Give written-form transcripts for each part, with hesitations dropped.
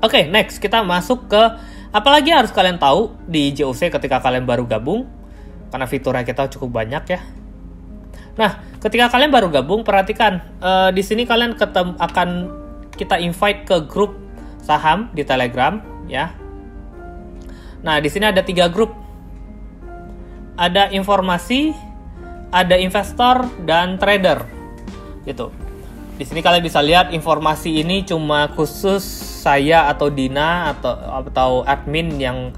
Oke, next kita masuk ke apalagi harus kalian tahu di JOC ketika kalian baru gabung, karena fiturnya kita cukup banyak ya. Nah, ketika kalian baru gabung, perhatikan di sini kalian akan kita invite ke grup saham di Telegram ya. Nah, di sini ada 3 grup. Ada informasi, ada investor, dan trader. Gitu. Di sini kalian bisa lihat informasi ini cuma khusus saya atau Dina atau admin yang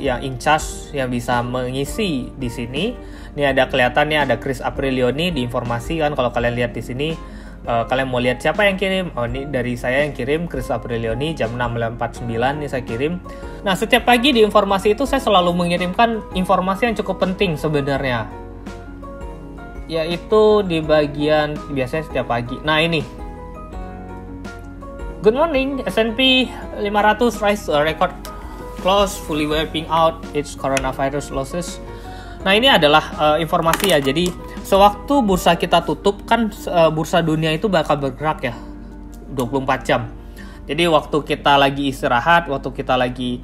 yang in charge yang bisa mengisi di sini. Ini ada kelihatannya ada Chris Aprilioni di informasi kan, kalau kalian lihat di sini. Kalian mau lihat siapa yang kirim? Oh, ini dari saya yang kirim, Chris Aprilioni, jam 6.49 ini saya kirim. Nah, setiap pagi di informasi itu saya selalu mengirimkan informasi yang cukup penting sebenarnya, yaitu di bagian biasanya setiap pagi. Nah, ini good morning, S&P 500 rise to a record close, fully wiping out its coronavirus losses. Nah, ini adalah informasi ya. Jadi sewaktu bursa kita tutup kan bursa dunia itu bakal bergerak ya 24 jam. Jadi waktu kita lagi istirahat, waktu kita lagi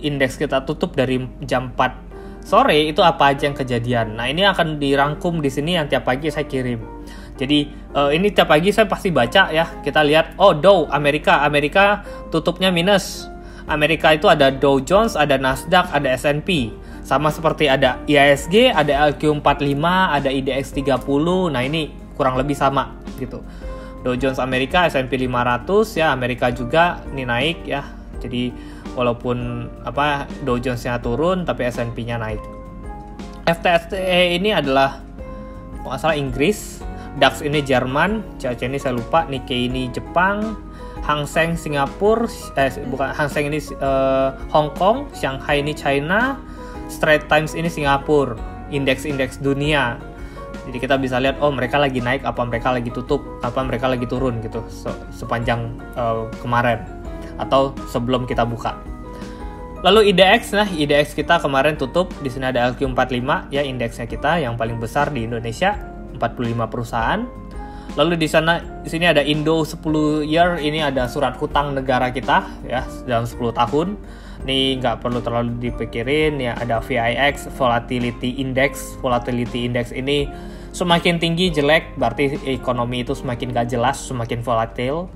indeks kita tutup dari jam 4 sore itu apa aja yang kejadian. Nah, ini akan dirangkum di sini yang tiap pagi saya kirim. Jadi ini tiap pagi saya pasti baca ya. Kita lihat Dow Amerika tutupnya minus. Amerika itu ada Dow Jones, ada Nasdaq, ada S&P. Sama seperti ada IHSG, ada LQ45, ada IDX 30. Nah, ini kurang lebih sama gitu. Dow Jones Amerika, S&P 500 ya, Amerika juga ini naik ya. Jadi walaupun Dow Jones-nya turun tapi S&P-nya naik. FTSE ini adalah nggak salah Inggris, DAX ini Jerman, CAC ini saya lupa, Nikkei ini Jepang, Hang Seng Singapura, Hang Seng ini Hong Kong, Shanghai ini China, Straits Times ini Singapura, indeks-indeks dunia. Jadi kita bisa lihat mereka lagi naik, apa mereka lagi tutup, apa mereka lagi turun gitu sepanjang kemarin atau sebelum kita buka. Lalu IDX, IDX kita kemarin tutup di sini ada LQ45 ya, indeksnya kita yang paling besar di Indonesia, 45 perusahaan. Lalu di sini ada Indo 10 year, ini ada surat hutang negara kita ya dalam 10 tahun. Ini nggak perlu terlalu dipikirin ya. Ada VIX, Volatility Index. Volatility Index ini semakin tinggi jelek, berarti ekonomi itu semakin nggak jelas, semakin volatil.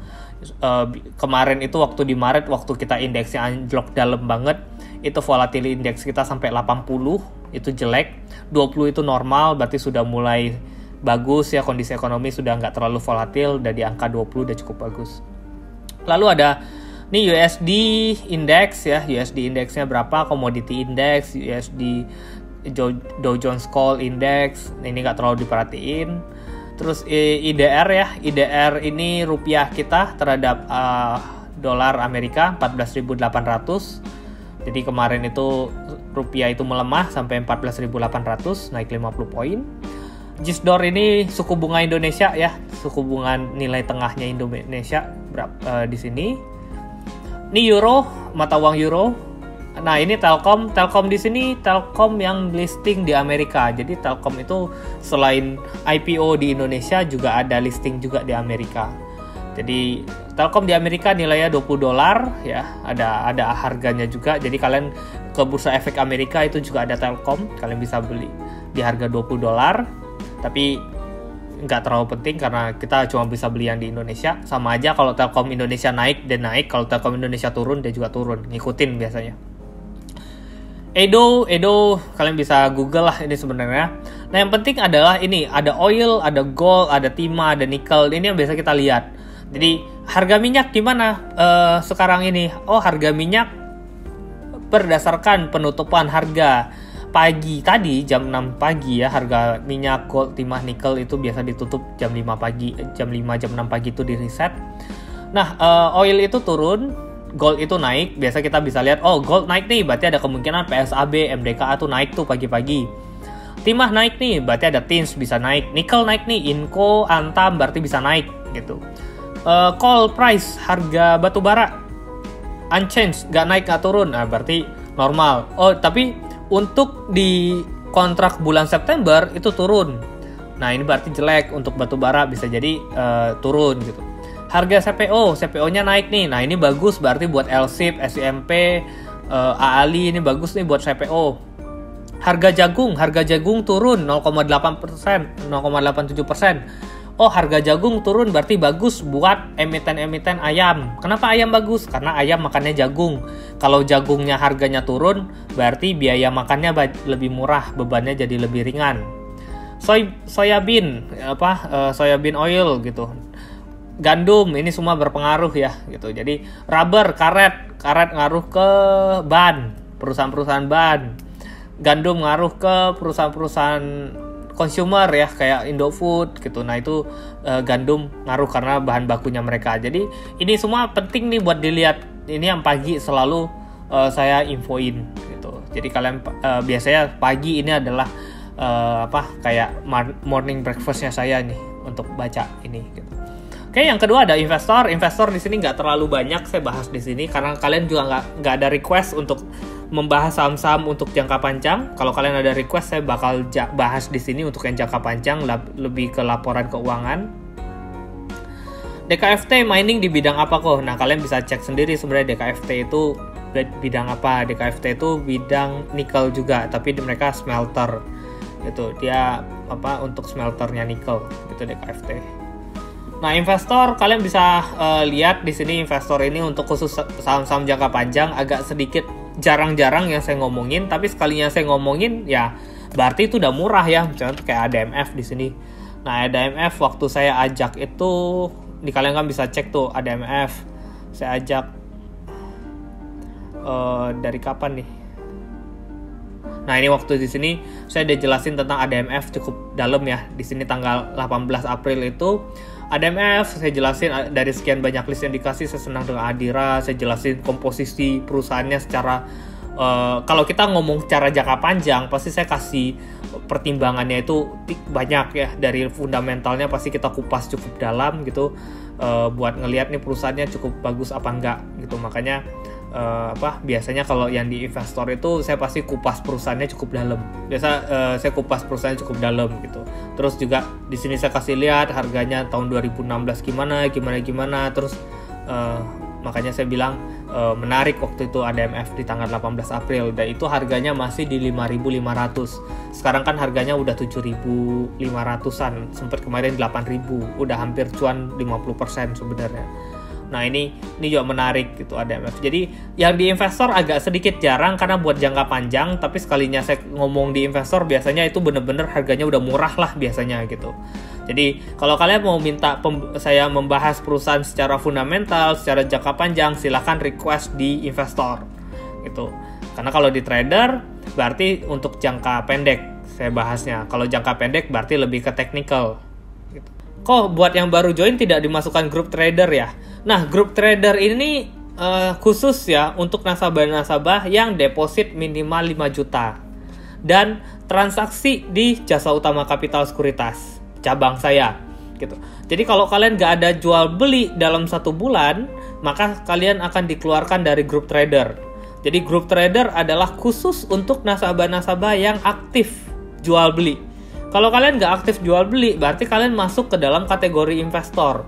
Kemarin itu waktu di Maret, waktu kita indeksnya anjlok dalam banget, itu volatility index kita sampai 80, itu jelek. 20 itu normal, berarti sudah mulai bagus ya, kondisi ekonomi sudah nggak terlalu volatil, dan di angka 20 udah cukup bagus. Lalu ada ini USD index ya, USD indexnya berapa, commodity index, USD Dow Jones Coal Index, ini nggak terlalu diperhatiin. Terus IDR ya, IDR ini rupiah kita terhadap dolar Amerika 14.800. Jadi kemarin itu rupiah itu melemah sampai 14.800, naik 50 poin. JISDOR ini suku bunga Indonesia ya, suku bunga nilai tengahnya Indonesia di sini. Ini euro, mata uang euro. Nah, ini Telkom di sini, Telkom yang listing di Amerika. Jadi Telkom itu selain IPO di Indonesia juga ada listing juga di Amerika. Jadi Telkom di Amerika nilainya $20 ya, ada harganya juga. Jadi kalian ke Bursa Efek Amerika itu juga ada Telkom, kalian bisa beli di harga $20. Tapi nggak terlalu penting karena kita cuma bisa beli yang di Indonesia. Sama aja kalau Telkom Indonesia naik, dia naik. Kalau Telkom Indonesia turun, dia juga turun. Ngikutin biasanya. Edo kalian bisa Google lah ini sebenarnya. Nah, yang penting adalah ini ada oil, ada gold, ada timah, ada nikel. Ini yang biasa kita lihat. Jadi harga minyak gimana sekarang ini? Harga minyak berdasarkan penutupan harga pagi tadi jam 6 pagi ya, harga minyak, gold, timah, nikel itu biasa ditutup jam 5 pagi, jam 5 jam 6 pagi itu di reset. Nah, oil itu turun, gold itu naik. Biasa kita bisa lihat gold naik nih, berarti ada kemungkinan PSAB, MDKA tuh naik tuh pagi-pagi. Timah naik nih, berarti ada TINS bisa naik. Nikel naik nih, Inco, Antam berarti bisa naik gitu. Coal price, harga batu bara unchanged, nggak naik nggak turun, nah berarti normal. Tapi untuk di kontrak bulan September itu turun. Nah, ini berarti jelek, untuk batu bara bisa jadi turun gitu. Harga CPO-nya naik nih. Nah, ini bagus berarti buat LSIP, SIMP, AALI ini bagus nih buat CPO. Harga jagung turun 0,8%, 0,87%. Oh, harga jagung turun berarti bagus buat emiten-emiten ayam. Kenapa ayam bagus? Karena ayam makannya jagung. Kalau jagungnya harganya turun, berarti biaya makannya lebih murah, bebannya jadi lebih ringan. Soybean oil gitu. Gandum ini semua berpengaruh ya gitu. Jadi rubber, karet ngaruh ke ban, perusahaan-perusahaan ban. Gandum ngaruh ke perusahaan-perusahaan consumer ya kayak Indofood gitu. Nah itu gandum ngaruh karena bahan bakunya mereka. Jadi ini semua penting nih buat dilihat. Ini yang pagi selalu saya infoin gitu. Jadi kalian biasanya pagi ini adalah kayak morning breakfastnya saya nih untuk baca ini gitu. Oke, yang kedua ada investor. Investor di sini nggak terlalu banyak saya bahas di sini karena kalian juga nggak ada request untuk membahas saham-saham untuk jangka panjang. Kalau kalian ada request, saya bakal bahas di sini untuk yang jangka panjang, lebih ke laporan keuangan. DKFT mining di bidang apa kok? Nah, kalian bisa cek sendiri sebenarnya DKFT itu bidang apa. DKFT itu bidang nikel juga, tapi mereka smelter gitu. Dia untuk smelternya nikel gitu DKFT. Nah, investor kalian bisa lihat di sini investor ini untuk khusus saham-saham jangka panjang agak sedikit jarang-jarang yang saya ngomongin, tapi sekalinya saya ngomongin ya berarti itu udah murah ya. Misalnya kayak ADMF di sini. Nah, ADMF waktu saya ajak itu di kalian kan bisa cek tuh ADMF. Saya ajak dari kapan nih? Nah, ini waktu di sini saya udah jelasin tentang ADMF cukup dalam ya. Di sini tanggal 18 April itu ADMF saya jelasin dari sekian banyak list yang dikasih. Saya senang dengan Adira, saya jelasin komposisi perusahaannya secara kalau kita ngomong secara jangka panjang pasti saya kasih pertimbangannya itu banyak ya. Dari fundamentalnya pasti kita kupas cukup dalam gitu, buat ngelihat nih perusahaannya cukup bagus apa enggak gitu. Makanya biasanya kalau yang di investor itu saya pasti kupas perusahaannya cukup dalam. Saya kupas perusahaannya cukup dalam gitu. Terus juga di sini saya kasih lihat harganya tahun 2016 gimana. Terus makanya saya bilang menarik waktu itu ADMF di tanggal 18 April dan itu harganya masih di 5.500. Sekarang kan harganya udah 7.500-an, sempat kemarin 8.000, udah hampir cuan 50% sebenarnya. Nah ini juga menarik gitu ADMF. Jadi yang di investor agak sedikit jarang karena buat jangka panjang, tapi sekalinya saya ngomong di investor biasanya itu bener-bener harganya udah murah lah biasanya gitu. Jadi kalau kalian mau minta saya membahas perusahaan secara fundamental, secara jangka panjang, silahkan request di investor gitu. Karena kalau di trader berarti untuk jangka pendek saya bahasnya. Kalau jangka pendek berarti lebih ke technical gitu. Kok buat yang baru join tidak dimasukkan grup trader ya? Nah, grup trader ini khusus ya untuk nasabah-nasabah yang deposit minimal 5 juta dan transaksi di Jasa Utama Capital Sekuritas cabang saya gitu. Jadi kalau kalian nggak ada jual beli dalam 1 bulan, maka kalian akan dikeluarkan dari grup trader. Jadi grup trader adalah khusus untuk nasabah-nasabah yang aktif jual beli. Kalau kalian nggak aktif jual beli, berarti kalian masuk ke dalam kategori investor.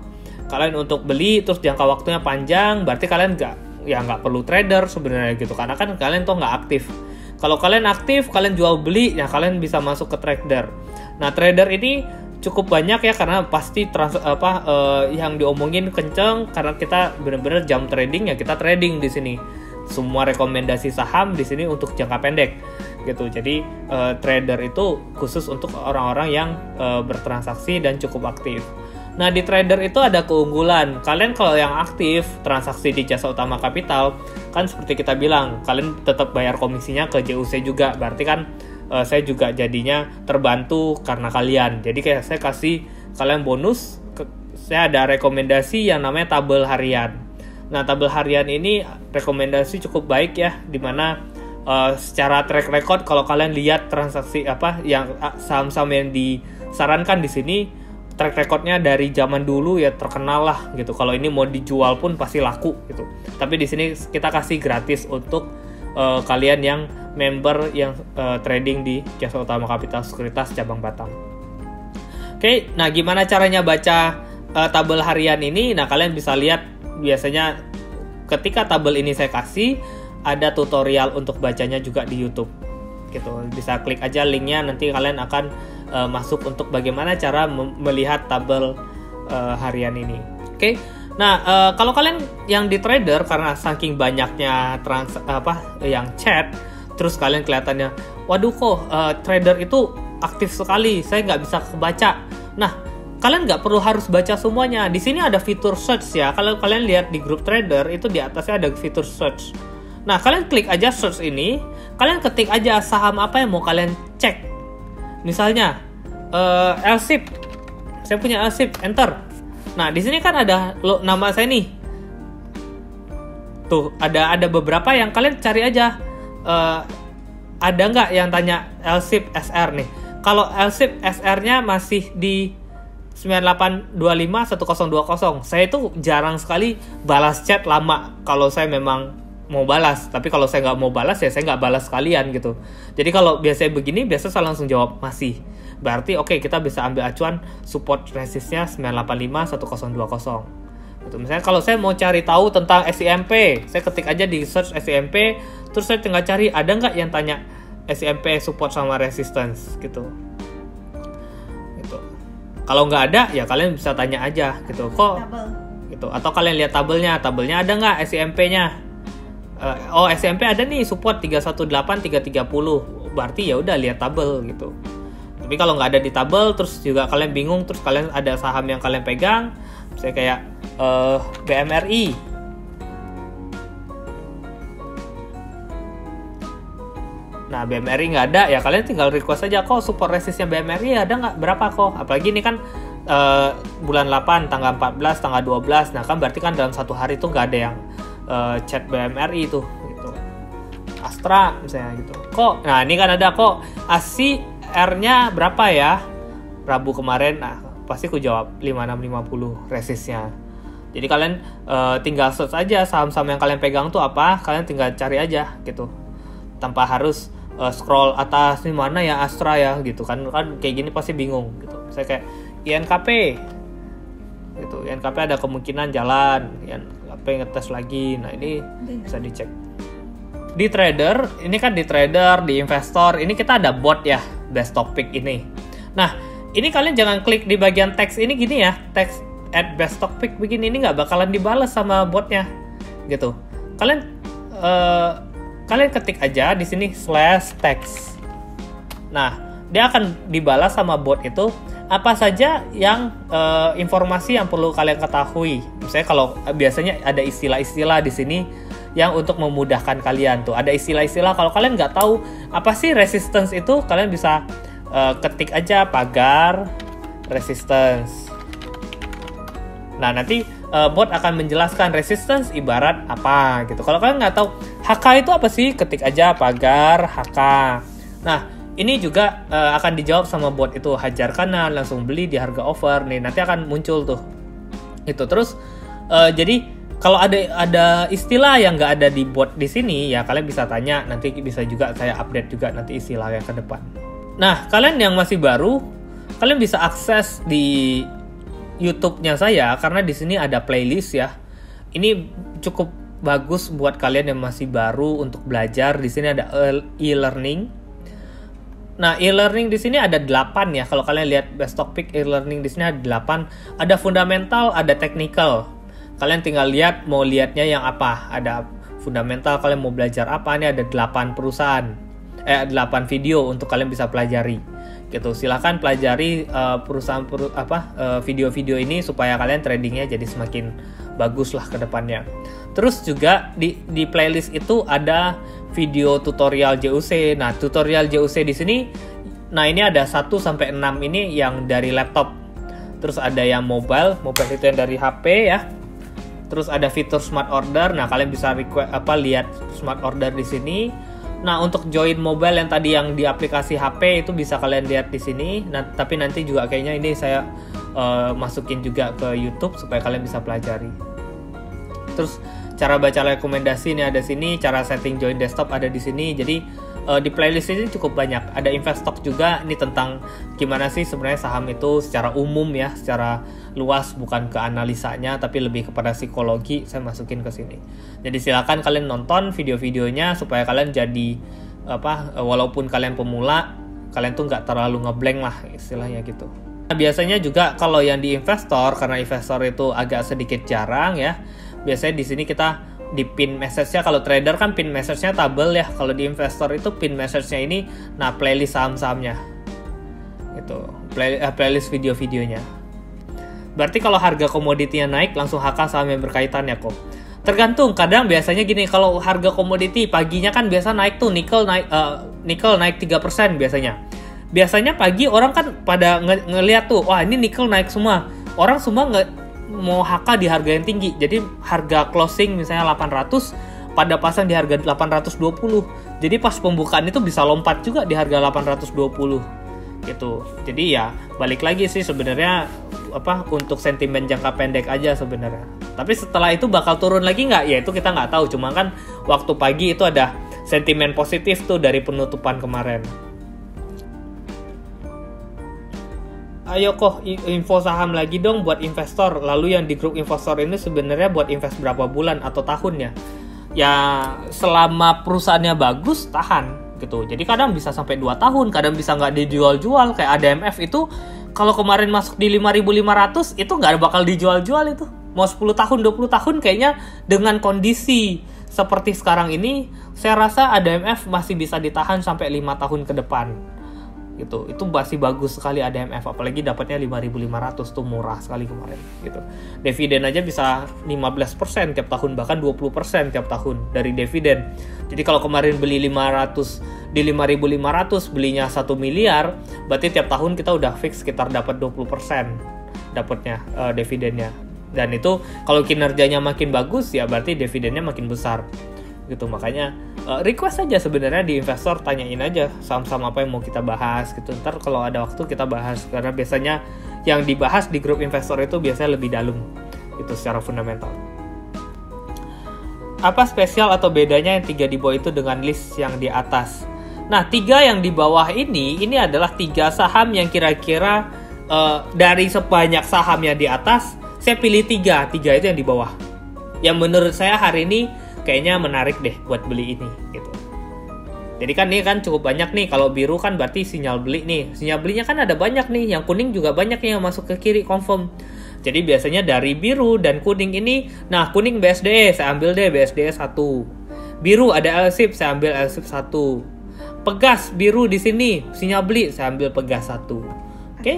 Kalian untuk beli terus jangka waktunya panjang, berarti kalian nggak perlu trader sebenarnya gitu, karena kan kalian tuh nggak aktif. Kalau kalian aktif, kalian jual beli, ya kalian bisa masuk ke trader. Nah, trader ini cukup banyak ya karena pasti yang diomongin kenceng karena kita benar-benar jam trading ya, kita trading di sini. Semua rekomendasi saham di sini untuk jangka pendek gitu. Jadi trader itu khusus untuk orang-orang yang bertransaksi dan cukup aktif. Nah, di trader itu ada keunggulan. Kalian kalau yang aktif transaksi di Jasa Utama Capital, kan seperti kita bilang, kalian tetap bayar komisinya ke JUC juga. Berarti kan saya juga jadinya terbantu karena kalian. Jadi kayak saya kasih kalian bonus, saya ada rekomendasi yang namanya tabel harian. Nah, tabel harian ini rekomendasi cukup baik ya, dimana secara track record kalau kalian lihat transaksi yang saham-saham yang disarankan di sini, track recordnya dari zaman dulu ya terkenal lah gitu. Kalau ini mau dijual pun pasti laku gitu. Tapi di sini kita kasih gratis untuk kalian yang member yang trading di Jasa Utama Capital Sekuritas cabang Batam. Oke, nah gimana caranya baca tabel harian ini, nah kalian bisa lihat biasanya ketika tabel ini saya kasih ada tutorial untuk bacanya juga di YouTube gitu. Bisa klik aja linknya, nanti kalian akan masuk untuk bagaimana cara melihat tabel harian ini. Oke. Nah, kalau kalian yang di trader karena saking banyaknya yang chat, terus kalian kelihatannya, waduh kok trader itu aktif sekali, saya nggak bisa kebaca. Nah, kalian nggak perlu harus baca semuanya. Di sini ada fitur search ya. Kalau kalian lihat di grup trader itu di atasnya ada fitur search. Nah, kalian klik aja search ini, kalian ketik aja saham apa yang mau kalian cek. Misalnya LSIP, saya punya LSIP, enter. Nah, di sini kan ada nama saya nih. Tuh, ada beberapa yang kalian cari aja. Ada nggak yang tanya LSIP SR nih? Kalau LSIP SR-nya masih di 98251020. Saya itu jarang sekali balas chat lama kalau saya memang mau balas. Tapi kalau saya nggak mau balas ya saya nggak balas sekalian gitu. Jadi kalau biasanya begini, biasa saya langsung jawab masih. Berarti oke, kita bisa ambil acuan support resistnya 98511020. Gitu. Misalnya kalau saya mau cari tahu tentang SIMP, saya ketik aja di search SIMP, terus saya tinggal cari ada nggak yang tanya SIMP support sama resistance gitu. Kalau nggak ada, ya kalian bisa tanya aja gitu. Kok gitu. Atau kalian lihat tabelnya ada nggak SIMP-nya? SIMP ada nih support 318 330. Berarti ya udah lihat tabel gitu. Tapi kalau nggak ada di tabel, terus juga kalian bingung, terus kalian ada saham yang kalian pegang, misalnya kayak BMRI. Nah, BMRI nggak ada, ya kalian tinggal request aja, kok support resistnya BMRI ada nggak? Berapa kok? Apalagi ini kan bulan 8, tanggal 14, tanggal 12. Nah, kan berarti kan dalam satu hari itu nggak ada yang chat BMRI itu. Gitu. Astra misalnya gitu. Kok? Nah, ini kan ada kok. ASI R-nya berapa ya? Rabu kemarin, nah pasti aku jawab 5650 resistnya. Jadi kalian tinggal search aja saham-saham yang kalian pegang tuh apa, kalian tinggal cari aja gitu. Tanpa harus scroll atas nih mana ya Astra ya gitu kan kayak gini pasti bingung gitu. Saya kayak INKP gitu, INKP ada kemungkinan jalan, INKP ngetes lagi. Nah, ini bisa dicek. Di trader, ini kan di trader, di investor, ini kita ada bot ya, best topic ini. Nah, ini kalian jangan klik di bagian teks ini gini ya, teks add best topic begini, ini nggak bakalan dibalas sama botnya gitu. Kalian ketik aja di sini /text. Nah, dia akan dibalas sama bot itu apa saja yang informasi yang perlu kalian ketahui. Misalnya kalau biasanya ada istilah-istilah di sini yang untuk memudahkan kalian tuh. Ada istilah-istilah kalau kalian nggak tahu apa sih resistance itu, kalian bisa ketik aja pagar resistance. Nah, nanti bot akan menjelaskan resistance ibarat apa gitu. Kalau kalian nggak tahu HK itu apa sih, ketik aja pagar HK. Nah, ini juga akan dijawab sama bot itu, hajar kanan, langsung beli di harga over. Nih, nanti akan muncul tuh. Itu terus jadi kalau ada istilah yang nggak ada di bot di sini, ya kalian bisa tanya. Nanti bisa juga saya update juga nanti istilahnya ke depan. Nah, kalian yang masih baru, kalian bisa akses di YouTube-nya saya karena di sini ada playlist ya. Ini cukup bagus buat kalian yang masih baru untuk belajar. Di sini ada e-learning. Nah, e-learning di sini ada 8 ya. Kalau kalian lihat best topic e-learning di sini ada 8. Ada fundamental, ada technical. Kalian tinggal lihat mau lihatnya yang apa. Ada fundamental, kalian mau belajar apa, ini ada 8 perusahaan. 8 video untuk kalian bisa pelajari. Gitu. Silahkan pelajari video-video ini supaya kalian tradingnya jadi semakin bagus lah ke depannya. Terus juga di playlist itu ada video tutorial JUC. Nah, tutorial JUC di sini, nah ini ada 1 sampai 6 ini yang dari laptop. Terus ada yang mobile itu yang dari HP ya. Terus ada fitur smart order. Nah, kalian bisa lihat smart order di sini. Nah, untuk join mobile yang tadi yang di aplikasi HP itu bisa kalian lihat di sini. Nah, tapi nanti juga kayaknya ini saya masukin juga ke YouTube supaya kalian bisa pelajari. Terus cara baca rekomendasi ini ada sini, cara setting join desktop ada di sini. Jadi di playlist ini cukup banyak. Ada Investock juga, ini tentang gimana sih sebenarnya saham itu secara umum ya, secara luas, bukan ke analisanya tapi lebih kepada psikologi, saya masukin ke sini. Jadi silakan kalian nonton video-videonya supaya kalian jadi walaupun kalian pemula, kalian tuh nggak terlalu ngeblank lah istilahnya gitu. Nah, biasanya juga kalau yang di investor, karena investor itu agak sedikit jarang ya, biasanya di sini kita di pin message-nya, kalau trader kan pin message-nya tabel ya, kalau di investor itu pin message-nya ini playlist saham-sahamnya gitu, playlist video-videonya. Berarti kalau harga komoditinya naik langsung HK saham yang berkaitan ya kok. Tergantung, kadang biasanya gini, kalau harga komoditi paginya kan biasa naik tuh, nikel naik 3% biasanya. Biasanya pagi orang kan pada ngeliat tuh, wah ini nikel naik semua. Orang semua mau HK di harga yang tinggi. Jadi harga closing misalnya 800, pada pasang di harga 820. Jadi pas pembukaan itu bisa lompat juga di harga 820 gitu. Jadi ya balik lagi sih sebenarnya untuk sentimen jangka pendek aja sebenarnya. Tapi setelah itu bakal turun lagi nggak? Ya itu kita nggak tahu. Cuma kan waktu pagi itu ada sentimen positif tuh dari penutupan kemarin. Ayo kok info saham lagi dong buat investor. Lalu yang di grup investor ini sebenarnya buat invest berapa bulan atau tahun ya? Ya selama perusahaannya bagus tahan gitu. Jadi kadang bisa sampai 2 tahun, kadang bisa nggak dijual-jual. Kayak ADMF itu kalau kemarin masuk di 5.500 itu nggak bakal dijual-jual itu. Mau 10 tahun, 20 tahun kayaknya dengan kondisi seperti sekarang ini, saya rasa ADMF masih bisa ditahan sampai 5 tahun ke depan. Gitu. Itu masih bagus sekali ADMF, apalagi dapatnya 5.500 tuh murah sekali kemarin gitu. Dividen aja bisa 15% tiap tahun, bahkan 20% tiap tahun dari dividen. Jadi kalau kemarin beli 500 di 5.500 belinya 1 miliar, berarti tiap tahun kita udah fix sekitar dapat 20% dapatnya dividennya. Dan itu kalau kinerjanya makin bagus ya berarti dividennya makin besar. Gitu, makanya request aja sebenarnya di investor, tanyain aja saham-saham apa yang mau kita bahas gitu. Ntar kalau ada waktu kita bahas, karena biasanya yang dibahas di grup investor itu biasanya lebih dalam itu secara fundamental. Apa spesial atau bedanya yang 3 di bawah itu dengan list yang di atas? Nah, 3 yang di bawah ini adalah 3 saham yang kira-kira dari sebanyak saham yang di atas saya pilih 3 itu yang di bawah. Yang menurut saya hari ini kayaknya menarik deh buat beli ini gitu. Jadi kan ini kan cukup banyak nih. Kalau biru kan berarti sinyal beli nih. Sinyal belinya kan ada banyak nih. Yang kuning juga banyak nih yang masuk ke kiri confirm. Jadi biasanya dari biru dan kuning ini, nah kuning BSDE, saya ambil deh BSDE 1. Biru ada LSIP, saya ambil LSIP 1. Pegas biru di sini, sinyal beli, saya ambil Pegas 1. Oke?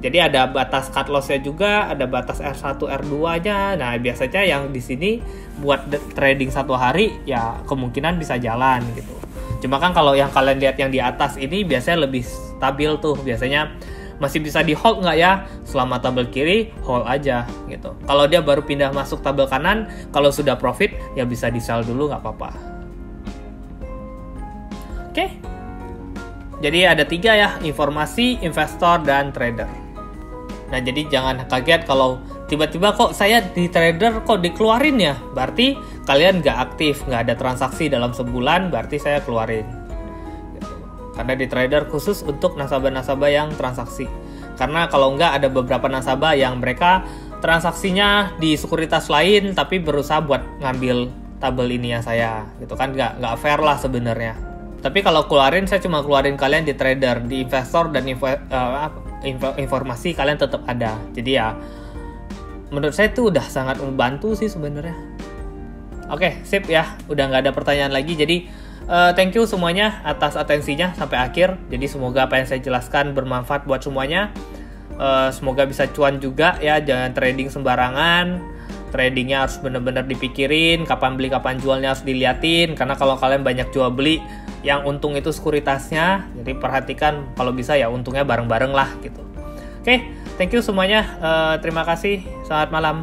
Jadi ada batas cut loss-nya juga, ada batas R1, R2-nya. Nah, biasanya yang di sini buat trading 1 hari ya kemungkinan bisa jalan gitu. Cuma kan kalau yang kalian lihat yang di atas ini biasanya lebih stabil tuh. Biasanya masih bisa di hold nggak ya? Selama tabel kiri, hold aja gitu. Kalau dia baru pindah masuk tabel kanan, kalau sudah profit ya bisa di sell dulu, nggak apa-apa. Oke. Jadi ada 3 ya, informasi, investor, dan trader. Nah, jadi jangan kaget kalau tiba-tiba kok saya di trader kok dikeluarin ya. Berarti kalian nggak aktif, nggak ada transaksi dalam sebulan, berarti saya keluarin. Gitu. Karena di trader khusus untuk nasabah-nasabah yang transaksi. Karena kalau nggak ada beberapa nasabah yang mereka transaksinya di sekuritas lain tapi berusaha buat ngambil tabel ini ya saya. Gitu kan nggak fair lah sebenarnya. Tapi kalau keluarin, saya cuma keluarin kalian di trader, di investor, dan informasi kalian tetap ada. Jadi ya menurut saya itu udah sangat membantu sih sebenarnya. Oke, sip ya, udah nggak ada pertanyaan lagi. Jadi thank you semuanya atas atensinya sampai akhir. Jadi semoga apa yang saya jelaskan bermanfaat buat semuanya. Semoga bisa cuan juga ya, jangan trading sembarangan. Tradingnya harus benar-benar dipikirin, kapan beli kapan jualnya harus diliatin. Karena kalau kalian banyak jual beli, yang untung itu sekuritasnya, jadi perhatikan kalau bisa ya untungnya bareng-bareng lah gitu. Oke, thank you semuanya, terima kasih, selamat malam.